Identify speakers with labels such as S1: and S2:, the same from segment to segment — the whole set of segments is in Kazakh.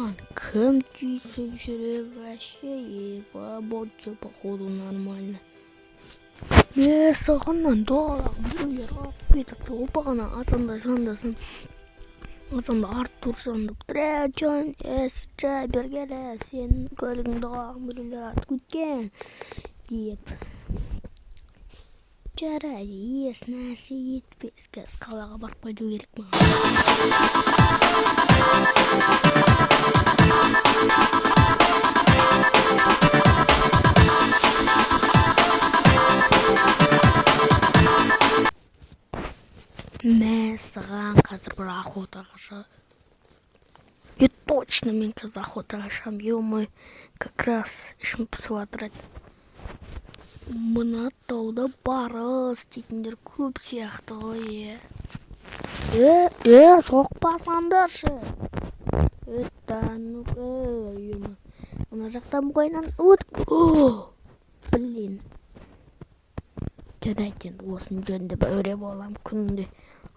S1: Кем түйсіп жүре вообще ебать, походу нормально. Сағаннан доғалақ біреулер қағып кетіпті, опағана асанда-сандасын. Асанда Артур сандып, Трәчон, жай бергелі, сен көлігіңді қағып біреулер атып кеткен, деп. Жарайды, еш нәрсе етпес, кәз қалаға барып қайту керек маған. Мен саған қазір бір охотаға шығам. Точно мен қазір охотаға шығам. Ё-мой, как раз ішім пысып жатыр еді. Мына тауда барыс дейтіндер көп сияқты ғой. Соқпасаңдаршы. Мына жақтан бойынан өтіп. Блин. Жарайды енді осын жөндеп өре болам күнде.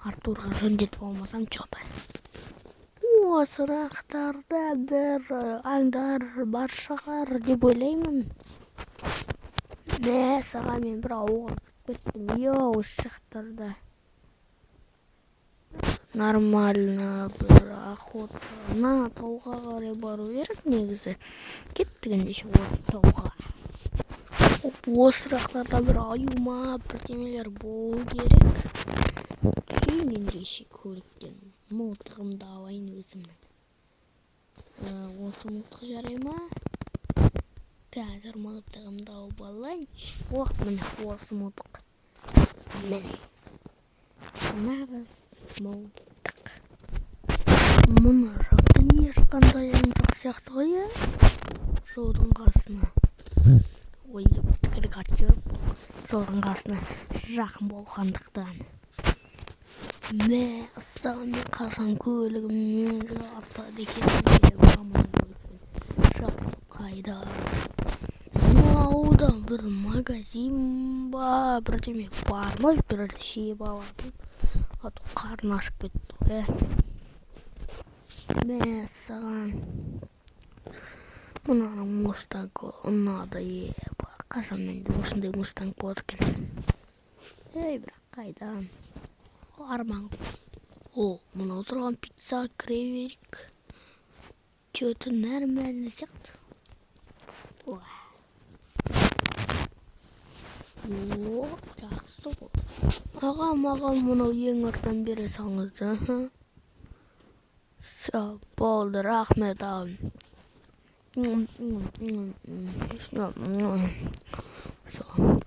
S1: Артурға жөндетіп болмасам чоқтай. Осы рақтарда бір аңдар бар шығар деп ойлаймын. Саған мен бір ауға кеттім. Осы жақтарда нормально бір охота. На тауға қарай бару керек негізі. Кеттік ендеше осы тауға. Осы рақтарда бір аюма бірдемелер болу керек. Кейін ендеше көліктен мылтығымды алайын өзімнің. Осы мылтық жарай ма? Қазір мылтығымды алып алайыншы. Міне осы мылтық. Міне. Нағыз мылтық. Мұны жақта ешқандай жоқ сияқты ғой. Жолдың қасына. Ой, тікірік атып. Жолдың қасына жақын болғандықтан. Саған мен қашан көлігіммен жатса декен жақсы қайда. Аудан бір магазин ба, бірдеме бар ма, бір шей баладым. Аты қарын ашып кетті. Саған мұнаның мустанг ұнады еба. Қашан менде осындай мустанг болады екен. Бірақ қайдан? Арман. Мына отырған пицца креверик. Что-то нормально сияқты. Жақсы ғой. Маған мұнау ең артан бере салыңыз. Болды, рахмет ағам.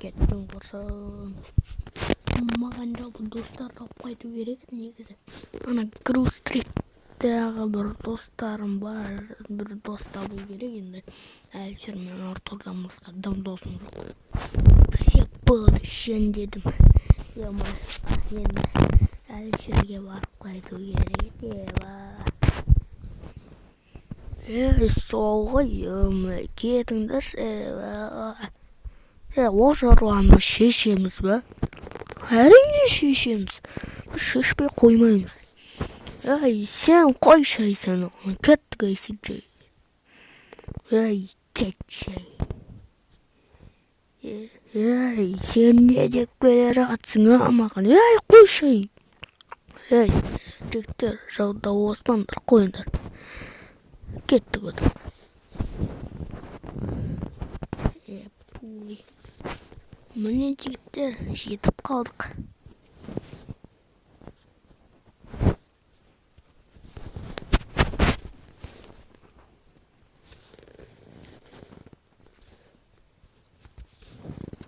S1: Кеттің құрсын. Маған да бұл достар тауып қайту керек негізі. Ана Грустреттегі бір достарым бар, бір дос табу керек енді. Әлішер мен Артурдан басқа дым досым жоқ. Все болды жөндедім. Енді Әлішерге барып қайту керек еба. Сол ғой, кетіңдер. Ол шаруаны шешеміз ба? Әрине шешеміз. Біз шешпей қоймаймыз. Сен қойшайсың, кеттік айсың жай. Кетшай. Сен не деп келе жатсың маған? Қойшай. Жігіттер, жауда османдар қойындар. Кеттік өтіп. Міне жігіттер, жетіп қалдық.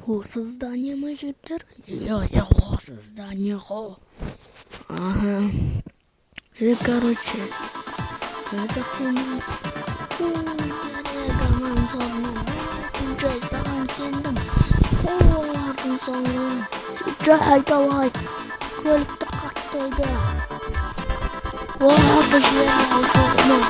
S1: Осы здание ма жігіттер? Осы здание ғой. Короче, это сенің. Жарегаман соңын. Жай саған сендім. Олардың соңын. Жай давай. Көлікті қаттайды. Біз жерін соңын.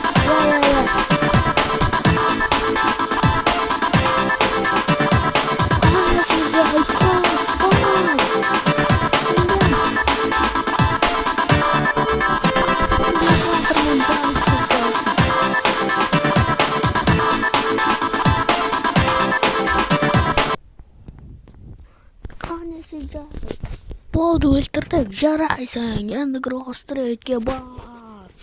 S1: Болды, өлтірдік. Жарайсың, енді Гроустритке бас.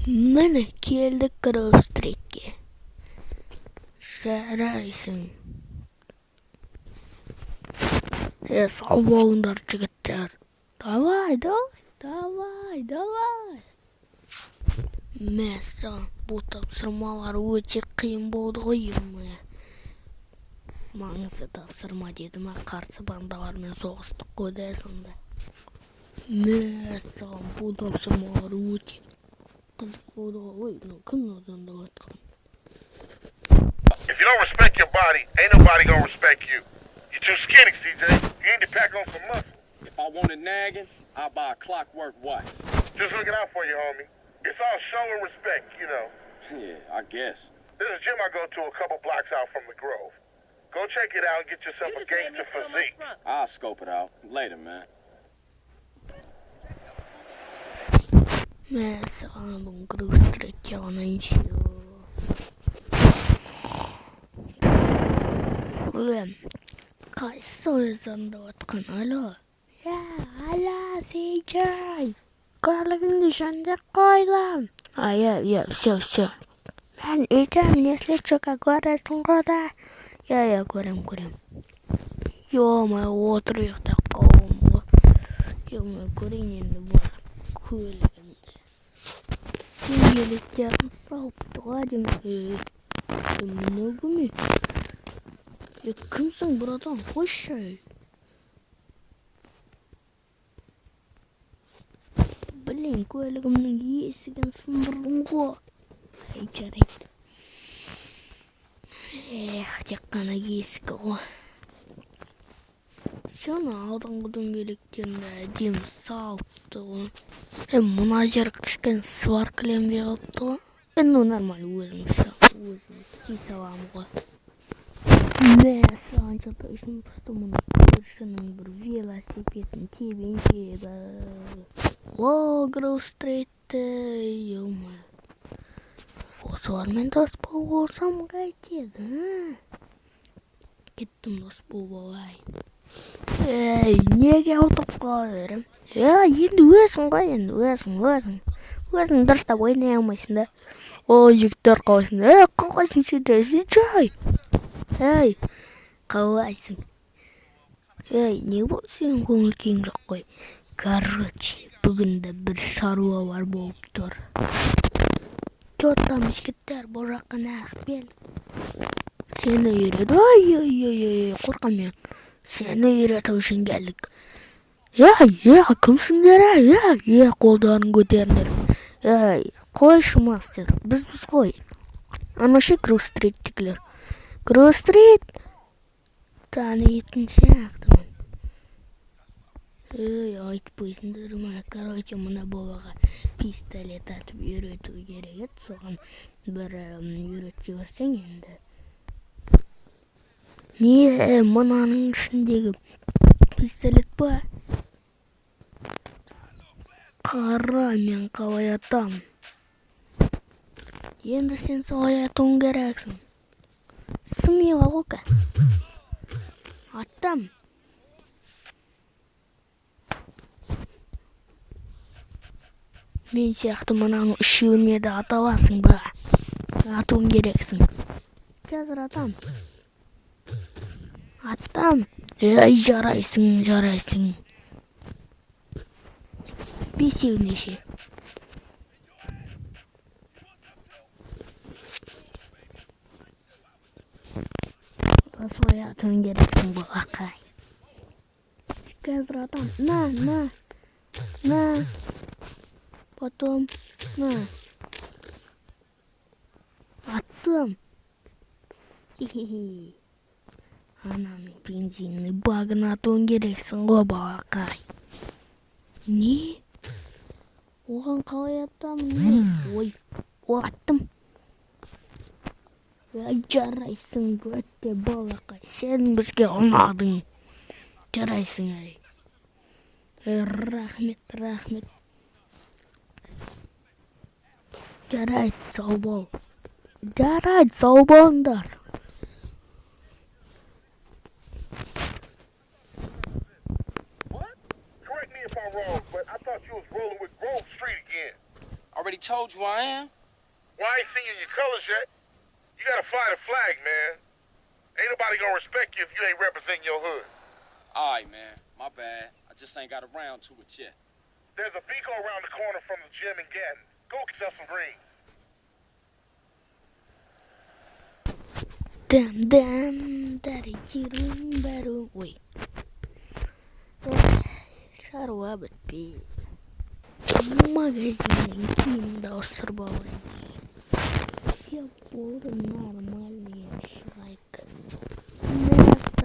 S1: Міне, келдік Гроустритке. Жарайсың. Сау болыңдар, жігіттер. Давай. Мәссаған, бұл тапсырмалар өте қиын болды ғой, емі. Маңызды тапсырма деді ма, қарсы бандалармен соғыстық қойды сонда. Мәссаған, бұл тапсырмалар өте қызық болды ғой. Кім звондап жатқан?
S2: If you don't respect your body, ain't nobody gonna respect you. You're too skinny, CJ. You need to pack on some muscle.
S3: If I wanted nagging, I'll buy a clockwork wife.
S2: Just looking out for you, homie. It's all show and respect, you know.
S3: Yeah, I guess.
S2: There's a gym I go to a couple blocks out from the Grove. Go check it out and get yourself a gangster physique.
S3: I'll scope it out. Later, man.
S1: Мәссаған, бұл Гроустритке ғана қайсы звондап жатқан? Алло? Алло, CJ. Көлігіңді жөндеп қойдым. Все. Мен үйдемін, если что, көресің ғой да. Көрем. Ё-моё, отыр ұйықтап қалуым ғой. Ё-моё, көрейін енді бар көлігімді. Дөңгелектерін салыпты ғой деймін. Мынау кім? Кімсің, братан, қойшы. Блин, көлігімнің есігін сындырдым ғой. Жарайды. Тек қана есігі ғой. Соны алдыңғы дөңгелектерді әдемі салыпты ғой. Мына жер кішкене сваркіленбей қалыпты ғой. Ну, нормально, өзім істей саламын ғой. Мәссаған, точно просто мұны көршінің бір велосипедін тебен. О, Гроустритті, ё-моё. Осылармен дос болсам қайтеді, Кеттім дос болайын. Неге отырып қалырым? Енді өзің ғой, Өзің дұрыстап ойнай алмайсың да. Жігіттер қалайсың? Қалайсың CJ? Қалайсың? Не болды сенің көңіл кең жоқ қой? Короче, бүгінде бір шаруа бар болып тұр. Там жігіттер, бұл жаққа нағып кел. Сені үйрет. Қорқам мен. Сені үйрету үшін келдік. Кімсіңдер? Қолдарын көтеріңдер. Қойшы мастер, біз қой. Анашы Гроустрит. Гроустрит? Танитын сияқтымын. Айтпайсыңдар ма? Короче, мына балаға пистолет атып үйрету керек еді, соған бір үйретсе берсең енді. Не, мынаның ішіндегі пистолет па? Қара, мен қалай атам. Енді сен солай атуың керексің. Смело ғой. Аттам. Мен сияқты мұнаның үшеуіне де аталасың ба? Атуың керексің. Қазір атам. Жарайсың. Бесеуіне ше. Осылай атуың керексің балақай. Қазір атам. На. Потом, на. Аттым. Ананың бензинный багын атуың керексің ғой балақай. Не? Оған қалай атамын? Аттым. Жарайсың өте балақай. Сен бізге ұнадың. Жарайсың ай. Рахмет. Жарайды, сау бол. Жарайды, сау болыңдар.
S2: you was rolling with Grove Street again.
S3: Already told you I am.
S2: Well, I ain't seen you in your colors yet. You gotta fly the flag, man. Ain't nobody gonna respect you if you ain't representing your hood.
S3: Alright, man. My bad. I just ain't got around to it yet.
S2: There's a Pico around the corner from the gym in Gatton. Go get yourself some greens.
S1: Damn, daddy, baru. Wait. Sarwa betul. Magazin yang kini dah serba. Siapa orang normal